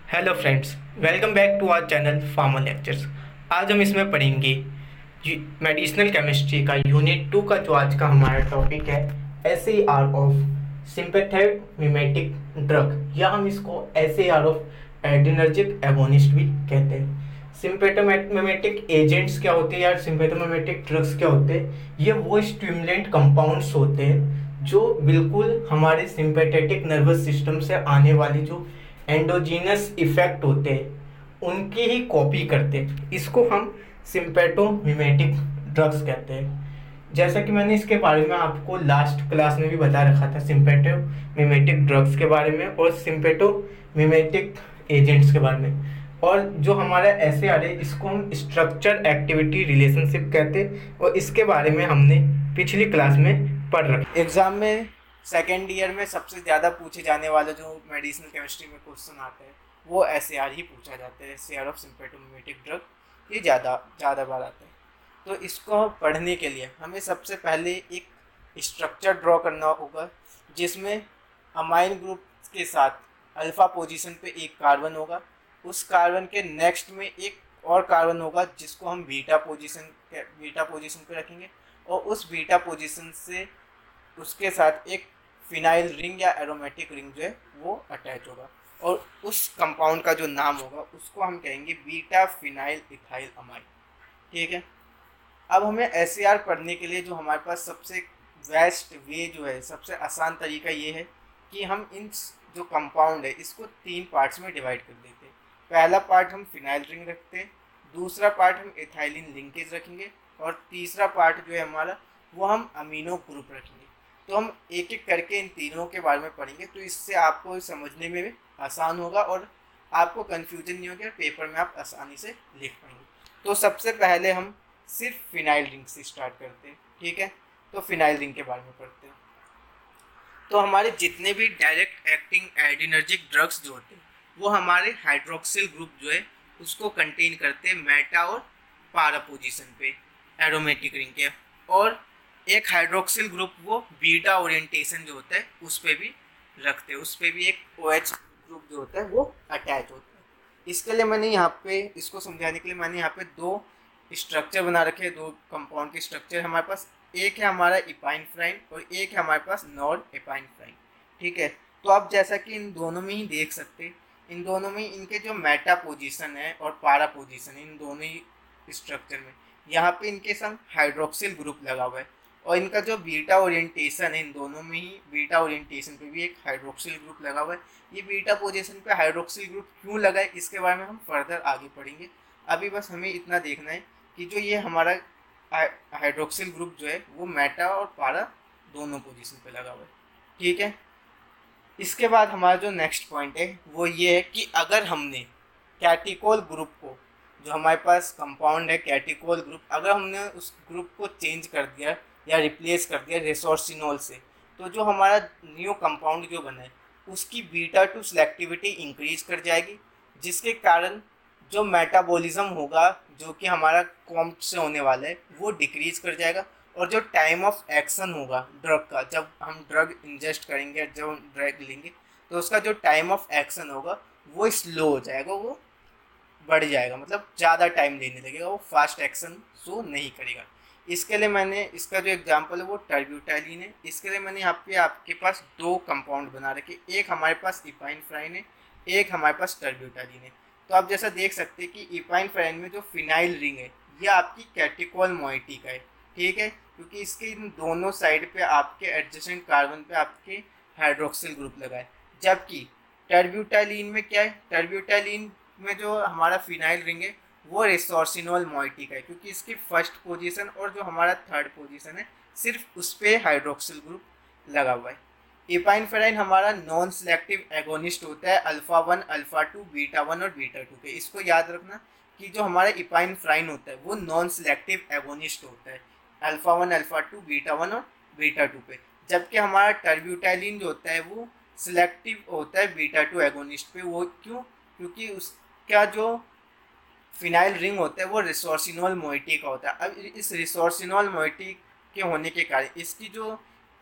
Hello friends, welcome back to our channel pharma lectures. आज हम इसमें पढ़ेंगे मेडिसिनल केमिस्ट्री का यूनिट 2 का जो आज का हमारा टॉपिक है S A R of sympathomimetic drug, या हम इसको S A R of adrenergic agonist भी कहते हैं। सिंपैथोमिमेटिक एजेंट्स क्या होते हैं या सिंपैथोमिमेटिक ड्रग्स क्या होते हैं? ये वो स्टिमुलेंट कंपाउंड्स होते हैं जो बिल्कुल हमारे सिंपैथेटिक नर्वस सिस्टम से आने वाली जो एंडोजीनस इफेक्ट होते हैं उनकी ही कॉपी करते हैं। इसको हम सिंपैथोमिमेटिक ड्रग्स कहते हैं। जैसा कि मैंने इसके बारे में आपको लास्ट क्लास में भी बता रखा था, सिंपैथोमिमेटिक ड्रग्स के बारे में और सिंपैथोमिमेटिक एजेंट्स के बारे में। और जो हमारा ऐसे आ रहा है इसको हम स्ट्रक्चर एक्टिविटी रिलेशनशिप कहते हैं, और इसके बारे में हमने पिछली क्लास में पढ़ रखा। एग्जाम में सेकेंड ईयर में सबसे ज़्यादा पूछे जाने वाला जो मेडिसिनल केमिस्ट्री में क्वेश्चन आता है वो एस ही पूछा जाता है। एस ऑफ सिंपैथोमिमेटिक ड्रग ये ज़्यादा बार आता है। तो इसको पढ़ने के लिए हमें सबसे पहले एक स्ट्रक्चर ड्रॉ करना होगा जिसमें अमाइन ग्रुप के साथ अल्फ़ा पोजीशन पे एक कार्बन होगा, उस कार्बन के नेक्स्ट में एक और कार्बन होगा जिसको हम बीटा पोजीशन पे रखेंगे, और उस बीटा पोजीशन से उसके साथ एक फिनाइल रिंग या एरोमेटिक रिंग जो है वो अटैच होगा, और उस कंपाउंड का जो नाम होगा उसको हम कहेंगे बीटा फिनाइल इथाइल अमाइड। ठीक है। अब हमें एस पढ़ने के लिए जो हमारे पास सबसे बेस्ट वे जो है, सबसे आसान तरीका ये है कि हम इन जो कंपाउंड है इसको 3 पार्ट्स में डिवाइड कर देते हैं। पहला पार्ट हम फिनाइल रिंग रखते हैं, दूसरा पार्ट हम इथाइलिन लिंकेज रखेंगे, और तीसरा पार्ट जो है हमारा वो हम अमीनो ग्रुप रखेंगे। तो हम एक एक करके इन तीनों के बारे में पढ़ेंगे, तो इससे आपको समझने में भी आसान होगा और आपको कन्फ्यूजन नहीं होगी और पेपर में आप आसानी से लिख पाएंगे। तो सबसे पहले हम सिर्फ फिनाइल रिंग से स्टार्ट करते हैं। ठीक है, तो फिनाइल रिंग के बारे में पढ़ते हैं। तो हमारे जितने भी डायरेक्ट एक्टिंग एडिनर्जिक ड्रग्स जो होते हैं वो हमारे हाइड्रोक्सिल ग्रुप जो है उसको कंटेन करते हैं मेटा और पारा पोजीशन पे एरोमेटिक रिंग के, और एक हाइड्रोक्सिल ग्रुप वो बीटा ओरिएंटेशन जो होता है उस पर भी रखते हैं, उस पर भी एक OH ग्रुप जो होता है वो अटैच होता है। इसके लिए मैंने यहाँ पे इसको समझाने के लिए मैंने यहाँ पे 2 स्ट्रक्चर बना रखे हैं, 2 कंपाउंड के स्ट्रक्चर हमारे पास। एक है हमारा इपाइन फ्राइन और एक है हमारे पास नॉन इपाइन फ्राइन। ठीक है, तो आप जैसा कि इन दोनों में ही देख सकते हैं, इन दोनों में इनके जो मेटा पोजीशन है और पारा पोजीशन है इन दोनों ही स्ट्रक्चर में यहाँ पे इनके संग हाइड्रोक्सिल ग्रुप लगा हुआ है, और इनका जो बीटा ओरिएंटेशन है इन दोनों में ही बीटा ओरिएंटेशन पे भी एक हाइड्रोक्सिल ग्रुप लगा हुआ है। ये बीटा पोजीशन पे हाइड्रोक्सिल ग्रुप क्यों लगा है इसके बारे में हम फर्दर आगे पढ़ेंगे। अभी बस हमें इतना देखना है कि जो ये हमारा हाइड्रोक्सिल ग्रुप जो है वो मेटा और पारा दोनों पोजीशन पे लगा हुआ है। ठीक है, इसके बाद हमारा जो नेक्स्ट पॉइंट है वो ये है कि अगर हमने कैटिकोल ग्रुप को, जो हमारे पास कंपाउंड है कैटिकोल ग्रुप, अगर हमने उस ग्रुप को चेंज कर दिया या रिप्लेस कर दिया रेसोर्सिनोल से, तो जो हमारा न्यू कंपाउंड जो बना है उसकी बीटा टू सेलेक्टिविटी इंक्रीज कर जाएगी, जिसके कारण जो मेटाबॉलिज्म होगा जो कि हमारा कॉम्प से होने वाला है वो डिक्रीज कर जाएगा, और जो टाइम ऑफ एक्शन होगा ड्रग का, जब हम ड्रग इंजेस्ट करेंगे, जब हम ड्रग लेंगे तो उसका जो टाइम ऑफ एक्शन होगा वो स्लो हो जाएगा, वो बढ़ जाएगा, मतलब ज़्यादा टाइम लेने लगेगा, वो फास्ट एक्शन शो नहीं करेगा। इसके लिए मैंने इसका जो एग्जांपल है वो टर्ब्यूटाइलिन है। इसके लिए मैंने यहाँ पे आपके पास 2 कंपाउंड बना रखे, एक हमारे पास इपाइन फ्राइन है, एक हमारे पास टर्ब्यूटाइलिन है। तो आप जैसा देख सकते हैं कि इपाइन फ्राइन में जो फिनाइल रिंग है ये आपकी कैटिकोल मोइटी का है। ठीक है, क्योंकि इसके इन दोनों साइड पे आपके एडजेसेंट कार्बन पे आपके हाइड्रोक्सिल ग्रुप लगा है, जबकि टर्ब्यूटाइलिन में क्या है, टर्ब्यूटाइलिन में जो हमारा फिनाइल रिंग है वो रिसोर्सिनोल मोइटी का है, क्योंकि इसकी फर्स्ट पोजीशन और जो हमारा थर्ड पोजीशन है सिर्फ उस पर हाइड्रोक्सिल ग्रुप लगा हुआ है। इपाइन फेराइन हमारा नॉन सिलेक्टिव एगोनिस्ट होता है अल्फा 1 अल्फा 2 बीटा 1 और बीटा 2 के। इसको याद रखना कि जो हमारा इपाइन फ्राइन होता है वो नॉन सिलेक्टिव एगोनिस्ट होता है अल्फा 1 अल्फा 2 बीटा 1 और बीटा 2 पे, जबकि हमारा टर्ब्यूटाइलिन जो होता है वो सिलेक्टिव होता है बीटा 2 एगोनिस्ट पे। वो क्यों? क्योंकि उसका जो फिनाइल रिंग होता है वो रिसोर्सिनोल मोइटी का होता है। अब इस रिसोर्सिनोल मोइटी के होने के कारण इसकी जो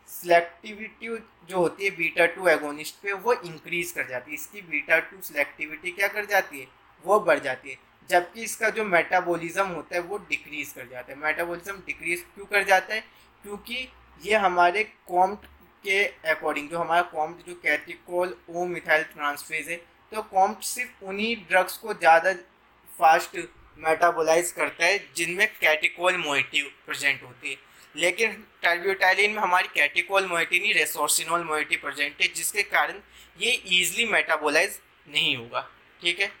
सिलेक्टिविटी जो होती है बीटा टू एगोनिस्ट पे वो इंक्रीज कर जाती है, इसकी बीटा टू सिलेक्टिविटी क्या कर जाती है, वो बढ़ जाती है, जबकि इसका जो मेटाबॉलिज्म होता है वो डिक्रीज कर जाता है। मेटाबॉलिज्म डिक्रीज क्यों कर जाता है, क्योंकि ये हमारे कॉम्ट के अकॉर्डिंग, जो हमारा कॉम्ट जो कैटिकोल ओ मिथाइल ट्रांसफेज है, तो कॉम्ट सिर्फ उन्हीं ड्रग्स को ज़्यादा फास्ट मेटाबोलाइज करता है जिनमें कैटिकोल मोइटी प्रेजेंट होती है, लेकिन टर्ब्यूटाइलिन में हमारी कैटिकोल मोइटी नहीं, रेसोर्सिनोल मोइटी प्रेजेंट है, जिसके कारण ये ईजिली मेटाबोलाइज नहीं होगा। ठीक है,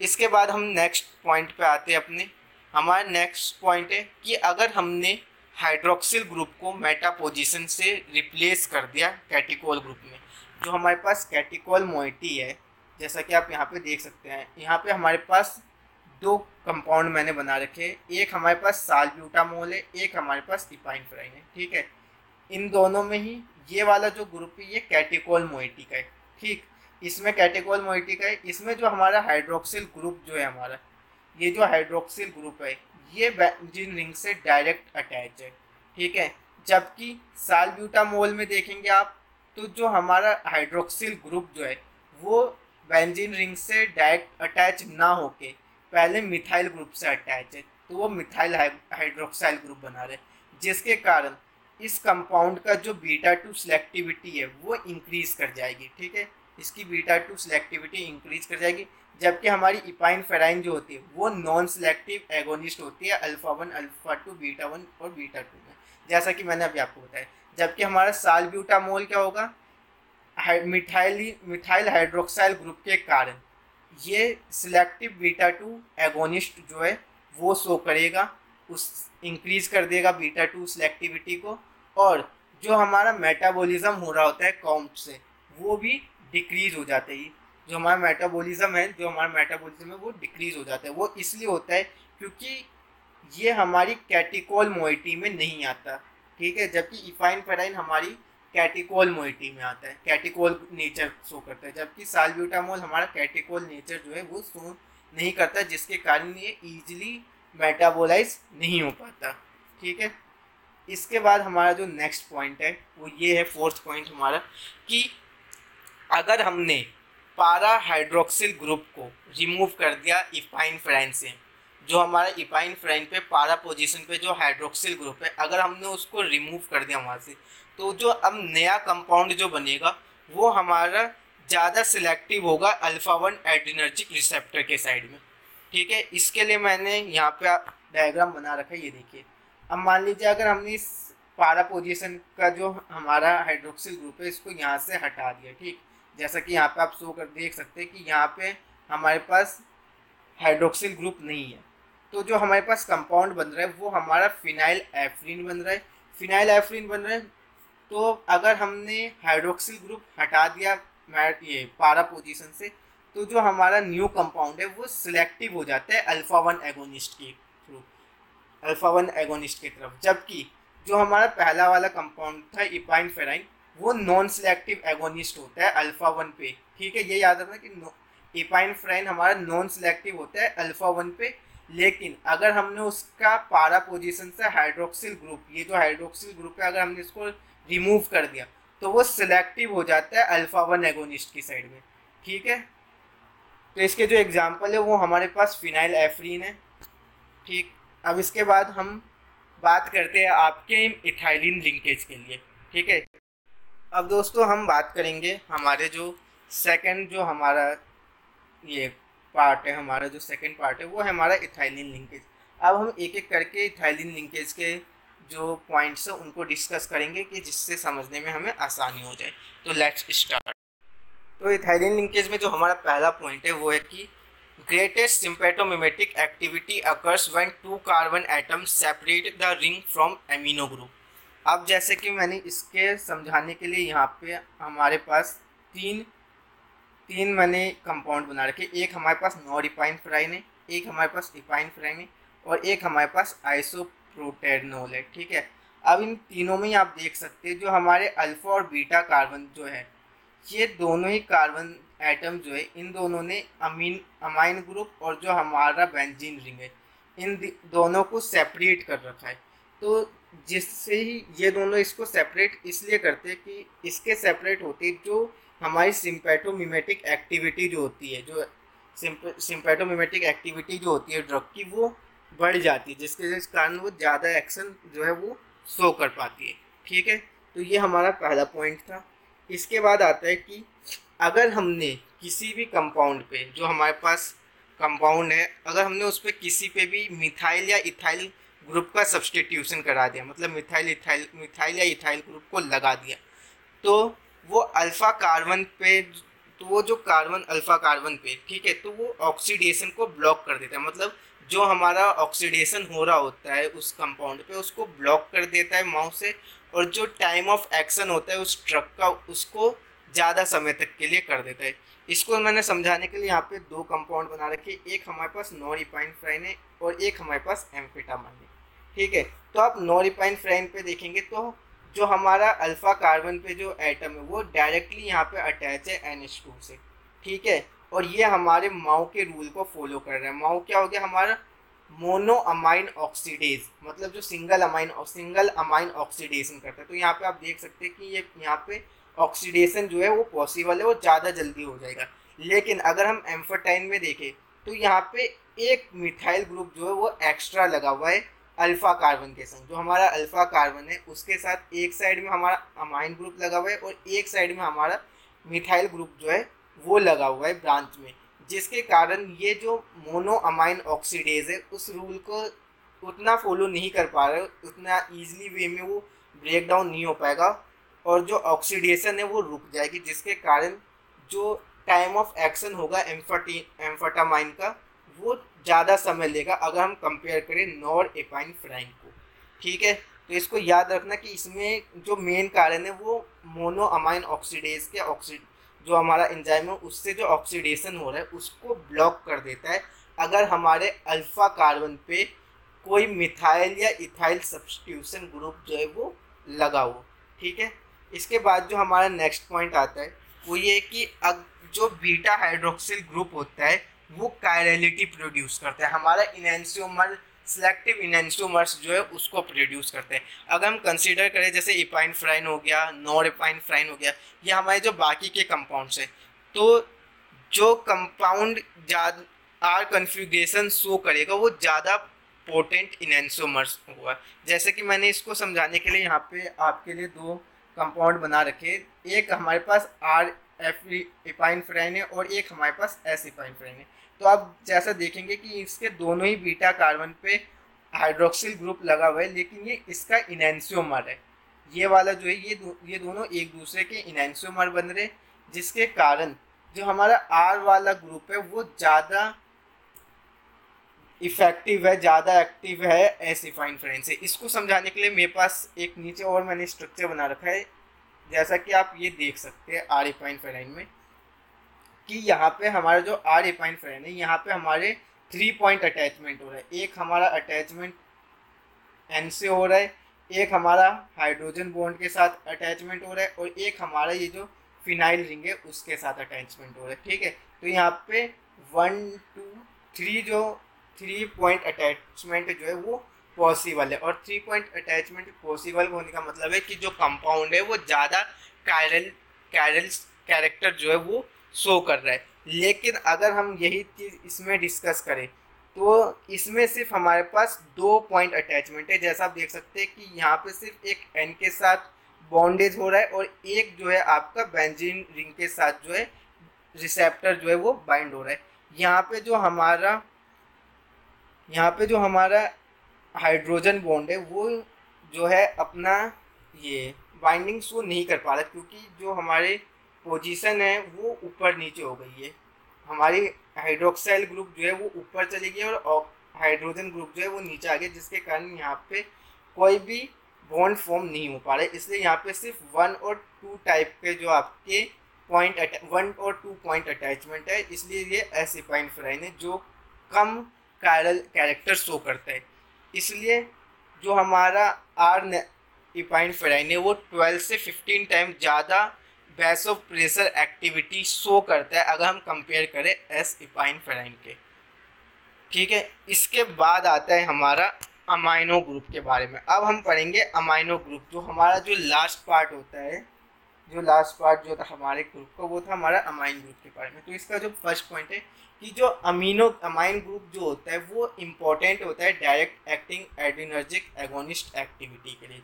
इसके बाद हम नेक्स्ट पॉइंट पे आते हैं अपने। हमारा नेक्स्ट पॉइंट है कि अगर हमने हाइड्रोक्सिल ग्रुप को मेटा पोजीशन से रिप्लेस कर दिया कैटिकोल ग्रुप में, जो हमारे पास कैटिकोल मोइटी है, जैसा कि आप यहाँ पे देख सकते हैं, यहाँ पे हमारे पास दो कंपाउंड मैंने बना रखे हैं, एक हमारे पास सालब्यूटामोल है, एक हमारे पास इपाइनफ्राइन है। ठीक है, इन दोनों में ही ये वाला जो ग्रुप है ये कैटिकोल मोइटी का है। ठीक, इसमें कैटिकोल मोइटी का है, इसमें जो हमारा हाइड्रोक्सिल ग्रुप जो है हमारा, ये जो हाइड्रोक्सिल ग्रुप है ये बेंजीन रिंग से डायरेक्ट अटैच है। ठीक है, जबकि सालब्यूटामोल में देखेंगे आप तो जो हमारा हाइड्रोक्सिल ग्रुप जो है वो बेंजीन रिंग से डायरेक्ट अटैच ना होके पहले मिथाइल ग्रुप से अटैच है, तो वो मिथाइल हाइड्रोक्साइल ग्रुप बना रहे, जिसके कारण इस कंपाउंड का जो बीटा टू सिलेक्टिविटी है वो इंक्रीज कर जाएगी। ठीक है, इसकी बीटा टू सिलेक्टिविटी इंक्रीज कर जाएगी, जबकि हमारी इपाइन फेराइन जो होती है वो नॉन सिलेक्टिव एगोनिस्ट होती है alpha one, alpha two, beta one और बीटा टू में, जैसा कि मैंने अभी आपको बताया। जबकि हमारा सालब्यूटामोल क्या होगा, मिथाइल हाइड्रोक्साइल ग्रुप के कारण ये सिलेक्टिव बीटा टू एगोनिस्ट जो है वो शो करेगा, उस इंक्रीज कर देगा बीटा टू सिलेक्टिविटी को, और जो हमारा मेटाबॉलिज्म हो रहा होता है काउंट से वो भी डिक्रीज हो जाता है। जो हमारा मेटाबॉलिज्म है वो डिक्रीज हो जाता है। वो इसलिए होता है क्योंकि ये हमारी कैटिकोल मोइटी में नहीं आता। ठीक है, जबकि इफाइन फेराइन हमारी कैटिकोल मोइटी में आता है, कैटिकोल नेचर शो करता है, जबकि सालब्यूटामोल हमारा कैटिकोल नेचर जो है वो शो नहीं करता, जिसके कारण ये ईजिली मेटाबोलाइज नहीं हो पाता। ठीक है, इसके बाद हमारा जो नेक्स्ट पॉइंट है वो ये है, फोर्थ पॉइंट हमारा, कि अगर हमने पारा हाइड्रोक्सिल ग्रुप को रिमूव कर दिया इपाइन फ्राइन से, जो हमारा इपाइन फ्राइन पे पारा पोजीशन पे जो हाइड्रोक्सिल ग्रुप है, अगर हमने उसको रिमूव कर दिया वहाँ से, तो जो अब नया कंपाउंड जो बनेगा वो हमारा ज़्यादा सिलेक्टिव होगा अल्फा वन एड्रीनर्जिक रिसेप्टर के साइड में। ठीक है, इसके लिए मैंने यहाँ पे डायग्राम बना रखा है, ये देखिए। अब मान लीजिए अगर हमने इस पारा पोजीशन का जो हमारा हाइड्रोक्सिल ग्रुप है इसको यहाँ से हटा दिया, ठीक, जैसा कि यहाँ पे आप शो कर देख सकते हैं कि यहाँ पे हमारे पास हाइड्रोक्सिल ग्रुप नहीं है, तो जो हमारे पास कंपाउंड बन रहा है वो हमारा फिनाइल एफ्रीन बन रहा है। फिनाइल एफ्रीन बन रहा है, तो अगर हमने हाइड्रोक्सिल ग्रुप हटा दिया ये पारा पोजीशन से, तो जो हमारा न्यू कंपाउंड है वो सिलेक्टिव हो जाता है अल्फा वन एगोनिस्ट के थ्रू, अल्फा वन एगोनिस्ट की तरफ, जबकि जो हमारा पहला वाला कंपाउंड था इपाइन फेराइन वो नॉन सिलेक्टिव एगोनिस्ट होता है अल्फा वन पे। ठीक है, ये याद रखना कि इपाइन फेराइन हमारा नॉन सिलेक्टिव होता है अल्फा वन पे, लेकिन अगर हमने उसका पारा पोजीशन से हाइड्रोक्सिल ग्रुप, ये जो हाइड्रोक्सिल ग्रुप है, अगर हमने इसको रिमूव कर दिया तो वो सिलेक्टिव हो जाता है अल्फा वन एगोनिस्ट की साइड में। ठीक है, तो इसके जो एग्जांपल है वो हमारे पास फिनाइल एफ्रीन है। ठीक, अब इसके बाद हम बात करते हैं आपके इथाइलिन लिंकेज के लिए। ठीक है, अब दोस्तों हम बात करेंगे हमारे जो सेकंड जो हमारा ये पार्ट है, हमारा जो सेकंड पार्ट है वो है हमारा इथाइलिन लिंकेज। अब हम एक एक करके इथाइलिन लिंकेज के जो पॉइंट्स हैं उनको डिस्कस करेंगे कि जिससे समझने में हमें आसानी हो जाए। तो लेट्स स्टार्ट। तो इथाइलिन लिंकेज में जो हमारा पहला पॉइंट है वो है कि greatest sympathomimetic activity occurs when two carbon atoms separate the ring from amino group. अब जैसे कि मैंने इसके समझाने के लिए यहाँ पे हमारे पास तीन मैंने कंपाउंड बना रखे, एक हमारे पास नॉर इपाइन फ्राइन है, एक हमारे पास इपाइन फ्राइन है और एक हमारे पास आइसोप्रोटेनोल है। ठीक है, अब इन तीनों में ही आप देख सकते हैं जो हमारे अल्फा और बीटा कार्बन जो है, ये दोनों ही कार्बन एटम जो है इन दोनों ने अमाइन ग्रुप और जो हमारा बेंजीन रिंग है इन दोनों को सेपरेट कर रखा है। तो जिससे ही ये दोनों इसको सेपरेट इसलिए करते हैं कि इसके सेपरेट होती है जो हमारी सिम्पैथोमिमेटिक एक्टिविटी जो होती है, जो सिम्पैथोमिमेटिक एक्टिविटी जो होती है ड्रग की, वो बढ़ जाती है, जिसके कारण वो ज़्यादा एक्शन जो है वो शो कर पाती है। ठीक है, तो ये हमारा पहला पॉइंट था। इसके बाद आता है कि अगर हमने किसी भी कंपाउंड पे, जो हमारे पास कंपाउंड है, अगर हमने उस पर किसी पे भी मिथाइल या इथाइल ग्रुप का सब्सटीट्यूशन करा दिया, मतलब मिथाइल या इथाइल ग्रुप को लगा दिया, तो वो अल्फा कार्बन पे, तो वो जो कार्बन अल्फा कार्बन पे, ठीक है, तो वो ऑक्सीडेशन को ब्लॉक कर देता है। मतलब जो हमारा ऑक्सीडेशन हो रहा होता है उस कंपाउंड पे, उसको ब्लॉक कर देता है माउस से, और जो टाइम ऑफ एक्शन होता है उस ड्रग का, उसको ज़्यादा समय तक के लिए कर देता है। इसको मैंने समझाने के लिए यहाँ पे दो कंपाउंड बना रखे, एक हमारे पास नॉरिपाइनफ्राइन है और एक हमारे पास एम्फेटामाइन है। ठीक है, तो आप नॉरिपाइनफ्राइन पे देखेंगे तो जो हमारा अल्फा कार्बन पे जो एटम है वो डायरेक्टली यहाँ पे अटैच है NH2 से। ठीक है, और ये हमारे माओ के रूल को फॉलो कर रहा है। माओ क्या हो गया हमारा? मोनो अमाइन ऑक्सीडेज, मतलब जो सिंगल अमाइन ऑक्सीडेशन करता है। तो यहाँ पे आप देख सकते हैं कि ये यहाँ पे ऑक्सीडेशन जो है वो पॉसिबल है, वो ज़्यादा जल्दी हो जाएगा। लेकिन अगर हम एम्फोटाइन में देखें तो यहाँ पे एक मिथाइल ग्रुप जो है वो एक्स्ट्रा लगा हुआ है अल्फा कार्बन के संग। जो हमारा अल्फा कार्बन है उसके साथ एक साइड में हमारा अमाइन ग्रुप लगा हुआ है और एक साइड में हमारा मिथाइल ग्रुप जो है वो लगा हुआ है ब्रांच में, जिसके कारण ये जो मोनो अमाइन ऑक्सीडेज है उस रूल को उतना फॉलो नहीं कर पा रहे, उतना ईजिली वे में वो ब्रेक डाउन नहीं हो पाएगा और जो ऑक्सीडेशन है वो रुक जाएगी, जिसके कारण जो टाइम ऑफ एक्शन होगा एम्फेटामाइन का वो ज़्यादा समय लेगा अगर हम कंपेयर करें नॉरएपाइनफ्राइन को। ठीक है, तो इसको याद रखना कि इसमें जो मेन कारण है वो मोनो अमाइन ऑक्सीडेज के जो हमारा एंजाइम है उससे जो ऑक्सीडेशन हो रहा है उसको ब्लॉक कर देता है अगर हमारे अल्फा कार्बन पे कोई मिथाइल या इथाइल सब्स्टिट्यूशन ग्रुप जो है वो लगा हो। ठीक है, इसके बाद जो हमारा नेक्स्ट पॉइंट आता है वो ये कि जो बीटा हाइड्रोक्सिल ग्रुप होता है वो कायरलिटी प्रोड्यूस करता है, हमारा इनैंसियोमर सिलेक्टिव इनैंसियोमर्स जो है उसको प्रोड्यूस करते हैं। अगर हम कंसीडर करें जैसे इपाइनफ्राइन हो गया, नॉरएपाइनफ्राइन हो गया, ये हमारे जो बाकी के कंपाउंड्स हैं, तो जो कंपाउंड आर कन्फिग्रेशन शो करेगा वो ज़्यादा पोटेंट इनैंसियोमर्स होगा। जैसे कि मैंने इसको समझाने के लिए यहाँ पे आपके लिए दो कंपाउंड बना रखे, एक हमारे पास आर एफ इपाइनफ्राइन है और एक हमारे पास एस इपाइनफ्राइन है। तो आप जैसा देखेंगे कि इसके दोनों ही बीटा कार्बन पे हाइड्रोक्सिल ग्रुप लगा हुआ है, लेकिन ये इसका इनैंसियोमर है। ये वाला जो है ये दोनों एक दूसरे के इनैंसियोमर बन रहे, जिसके कारण जो हमारा आर वाला ग्रुप है वो ज़्यादा इफेक्टिव है, ज़्यादा एक्टिव है एस इपाइनफ्राइन से। इसको समझाने के लिए मेरे पास एक नीचे और मैंने स्ट्रक्चर बना रखा है, जैसा कि आप ये देख सकते हैं आर इपाइनफ्राइन में कि यहाँ पे हमारा जो आर इपाइनफ्राइन है यहाँ पे हमारे 3 पॉइंट अटैचमेंट हो रहा है। एक हमारा अटैचमेंट एन से हो रहा है, एक हमारा हाइड्रोजन बॉन्ड के साथ अटैचमेंट हो रहा है और एक हमारा ये जो फिनाइल रिंग है उसके साथ अटैचमेंट हो रहा है। ठीक है, तो यहाँ पे 1 2 3 जो 3 पॉइंट अटैचमेंट जो है वो पॉसिबल है, और 3 पॉइंट अटैचमेंट पॉसिबल होने का मतलब है कि जो कंपाउंड है वो ज़्यादा कैरेक्टर जो है वो शो कर रहा है। लेकिन अगर हम यही चीज़ इसमें डिस्कस करें तो इसमें सिर्फ हमारे पास 2 पॉइंट अटैचमेंट है। जैसा आप देख सकते हैं कि यहाँ पे सिर्फ एक एन के साथ बॉन्डेज हो रहा है और एक जो है आपका बेंजीन रिंग के साथ जो है रिसेप्टर जो है वो बाइंड हो रहा है। यहाँ पे जो हमारा हाइड्रोजन बॉन्ड है वो जो है अपना ये बाइंडिंग शो नहीं कर पा रहा, क्योंकि जो हमारे पोजीशन है वो ऊपर नीचे हो गई है। हमारी हाइड्रोक्साइल ग्रुप जो है वो ऊपर चली गई और हाइड्रोजन ग्रुप जो है वो नीचे आ गया, जिसके कारण यहाँ पे कोई भी बॉन्ड फॉर्म नहीं हो पा रहा है। इसलिए यहाँ पे सिर्फ 1 और 2 टाइप के जो आपके 1 और 2 पॉइंट अटैचमेंट है, इसलिए ये एस इपाइनफ्राइन है जो कम कायरल कैरेक्टर शो करता है। इसलिए जो हमारा आर इपाइनफ्राइन है वो 12 से 15 टाइम ज़्यादा वैसो प्रेशर एक्टिविटी शो करता है अगर हम कंपेयर करें एस इपाइनफ्राइन के। ठीक है, इसके बाद आता है हमारा अमाइनो ग्रुप के बारे में। अब हम पढ़ेंगे अमाइनो ग्रुप, जो हमारा जो लास्ट पार्ट होता है, जो लास्ट पार्ट जो था हमारे ग्रुप का, वो था हमारा अमाइन ग्रुप के बारे में। तो इसका जो फर्स्ट पॉइंट है कि जो अमाइन ग्रुप जो होता है वो इम्पोर्टेंट होता है direct acting adrenergic agonist activity के लिए।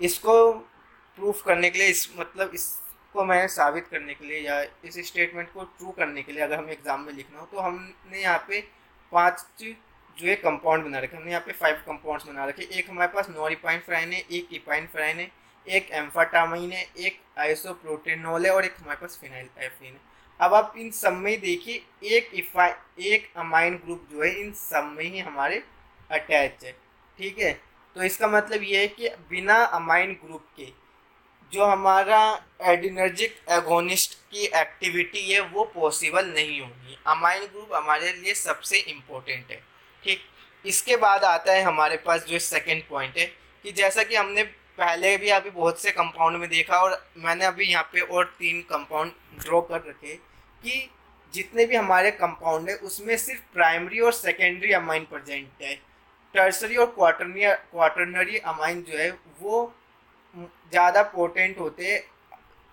इसको प्रूफ करने के लिए, इसको मैं साबित करने के लिए या इस स्टेटमेंट को ट्रू करने के लिए अगर हमें एग्जाम में लिखना हो, तो हमने यहाँ पे 5 जो है कंपाउंड बना रखे। हमने यहाँ पे 5 कंपाउंड्स बना रखे। एक हमारे पास नॉरिपाइन फ्राइन है, एक इपाइन फ्राइन है, एक एम्फाटामाइन है, एक आइसोप्रोटेनॉल है और एक हमारे पास फिनाइल एफ्रीन है। अब आप इन सब में देखिए एक अमाइन ग्रुप जो है इन सब में ही हमारे अटैच है, ठीक है। तो इसका मतलब ये है कि बिना अमाइन ग्रुप के जो हमारा एडिनर्जिक एगोनिस्ट की एक्टिविटी है वो पॉसिबल नहीं होगी। अमाइन ग्रुप हमारे लिए सबसे इम्पोर्टेंट है, ठीक। इसके बाद आता है हमारे पास जो सेकंड पॉइंट है कि जैसा कि हमने पहले भी अभी बहुत से कंपाउंड में देखा और मैंने अभी यहाँ पे और 3 कंपाउंड ड्रॉ कर रखे कि जितने भी हमारे कंपाउंड है उसमें सिर्फ प्राइमरी और सेकेंडरी अमाइन प्रेजेंट है। टर्सरी और क्वाटरनरी अमाइन जो है वो ज़्यादा पोटेंट होते हैं,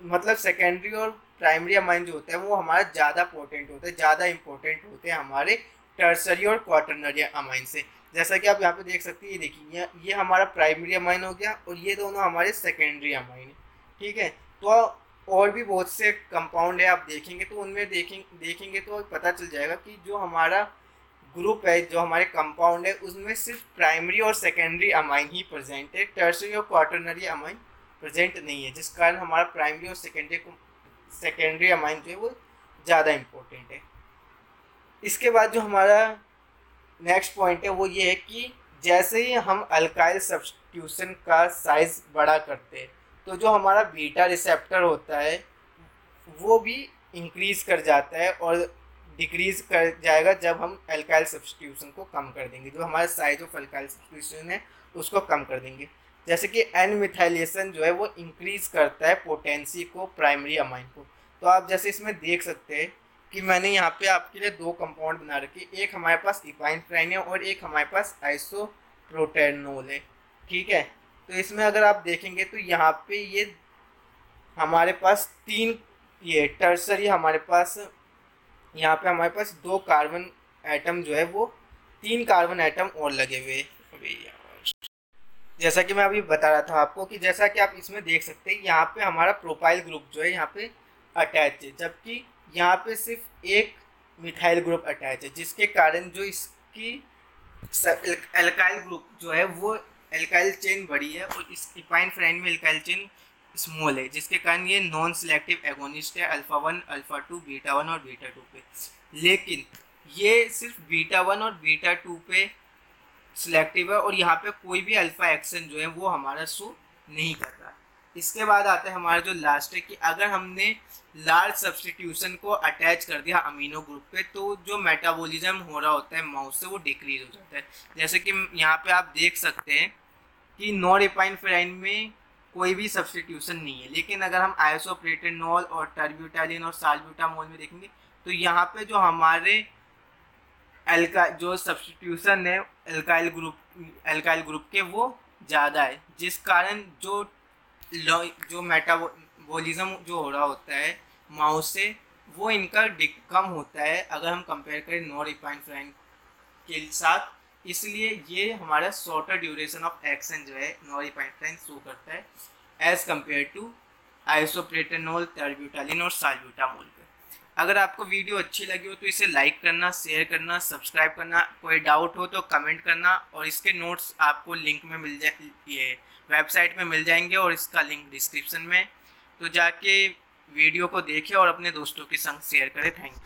मतलब सेकेंडरी और प्राइमरी अमाइन जो होता है वो हमारा ज़्यादा पोटेंट होता है, ज़्यादा इंपॉर्टेंट होते हैं हमारे टर्सरी और क्वाटरनरी अमाइन से। जैसा कि आप यहाँ पे देख सकते हैं, ये देखिए ये हमारा प्राइमरी अमाइन हो गया और ये दोनों हमारे सेकेंडरी अमाइन है, ठीक है। तो और भी बहुत से कंपाउंड है, आप देखेंगे तो उनमें देखेंगे तो पता चल जाएगा कि जो हमारा ग्रुप है, जो हमारे कंपाउंड है, उसमें सिर्फ प्राइमरी और सेकेंडरी अमाइन ही प्रेजेंट है, टर्सरी और क्वाटरनरी अमाइन प्रेजेंट नहीं है, जिस कारण हमारा प्राइमरी और सेकेंडरी अमाइन जो है वो ज़्यादा इम्पोर्टेंट है। इसके बाद जो हमारा नेक्स्ट पॉइंट है वो ये है कि जैसे ही हम अल्काइल सब्स्टिट्यूशन का साइज बड़ा करते हैं तो जो हमारा बीटा रिसेप्टर होता है वो भी इंक्रीज कर जाता है और डिक्रीज कर जाएगा जब हम अल्काइल सब्स्टिट्यूशन को कम कर देंगे। जो हमारा साइज ऑफ अल्काइल सब्स्टिट्यूशन है उसको कम कर देंगे। जैसे कि एन मिथाइलेशन जो है वो इंक्रीज करता है पोटेंसी को, प्राइमरी अमाइन को। तो आप जैसे इसमें देख सकते हैं कि मैंने यहाँ पे आपके लिए 2 कंपाउंड बना रखे, एक हमारे पास इपाइन फ्राइन है और एक हमारे पास आइसोप्रोटेनॉल है, ठीक है। तो इसमें अगर आप देखेंगे तो यहाँ पे ये हमारे पास 3 ये टर्सरी हमारे पास, यहाँ पे हमारे पास 2 कार्बन एटम जो है वो 3 कार्बन एटम और लगे हुए। जैसा कि मैं अभी बता रहा था आपको कि जैसा कि आप इसमें देख सकते हैं यहाँ पे हमारा प्रोपाइल ग्रुप जो है यहाँ पे अटैच है, जबकि यहाँ पे सिर्फ एक मिथाइल ग्रुप अटैच है, जिसके कारण जो इसकी एल्काइल ग्रुप जो है वो एल्काइल चेन बड़ी है और इस इपाइन फ्राइन में एल्काइल चेन स्मॉल है, जिसके कारण ये नॉन सिलेक्टिव एगोनिस्ट है अल्फा 1, अल्फा 2, बीटा 1 और बीटा 2 पे। लेकिन ये सिर्फ बीटा 1 और बीटा 2 पे सिलेक्टिव है और यहाँ पे कोई भी अल्फा एक्शन जो है वो हमारा शो नहीं कर रहा। इसके बाद आता है हमारा जो लास्ट है कि अगर हमने लार्ज सब्स्टिट्यूशन को अटैच कर दिया अमीनो ग्रुप पे तो जो मेटाबॉलिज्म हो रहा होता है माउस से वो डिक्रीज हो जाता है। जैसे कि यहाँ पे आप देख सकते हैं कि नॉरिपाइन फ्राइन में कोई भी सब्स्टिट्यूशन नहीं है, लेकिन अगर हम आइसोप्रोटेनॉल और टर्ब्यूटालिन और साल्ब्यूटामोल में देखेंगे तो यहाँ पे जो हमारे जो सब्स्टिट्यूशन है एल्काइल ग्रुप के वो ज़्यादा है, जिस कारण जो मेटाबॉलिज्म जो हो रहा होता है माउस से वो इनका कम होता है अगर हम कंपेयर करें नॉरिपाइन फ्राइन के साथ। इसलिए ये हमारा शॉर्टर ड्यूरेशन ऑफ एक्शन जो है नॉरिपाइन फ्राइन शो करता है एज कंपेयर टू आइसोप्रोटेनॉल, टर्ब्यूटालिन और साल्ब्यूटामोल पे। अगर आपको वीडियो अच्छी लगी हो तो इसे लाइक करना, शेयर करना, सब्सक्राइब करना। कोई डाउट हो तो कमेंट करना और इसके नोट्स आपको लिंक में मिल जाए, वेबसाइट में मिल जाएंगे और इसका लिंक डिस्क्रिप्शन में। तो जाके वीडियो को देखें और अपने दोस्तों के संग शेयर करें। Thank you.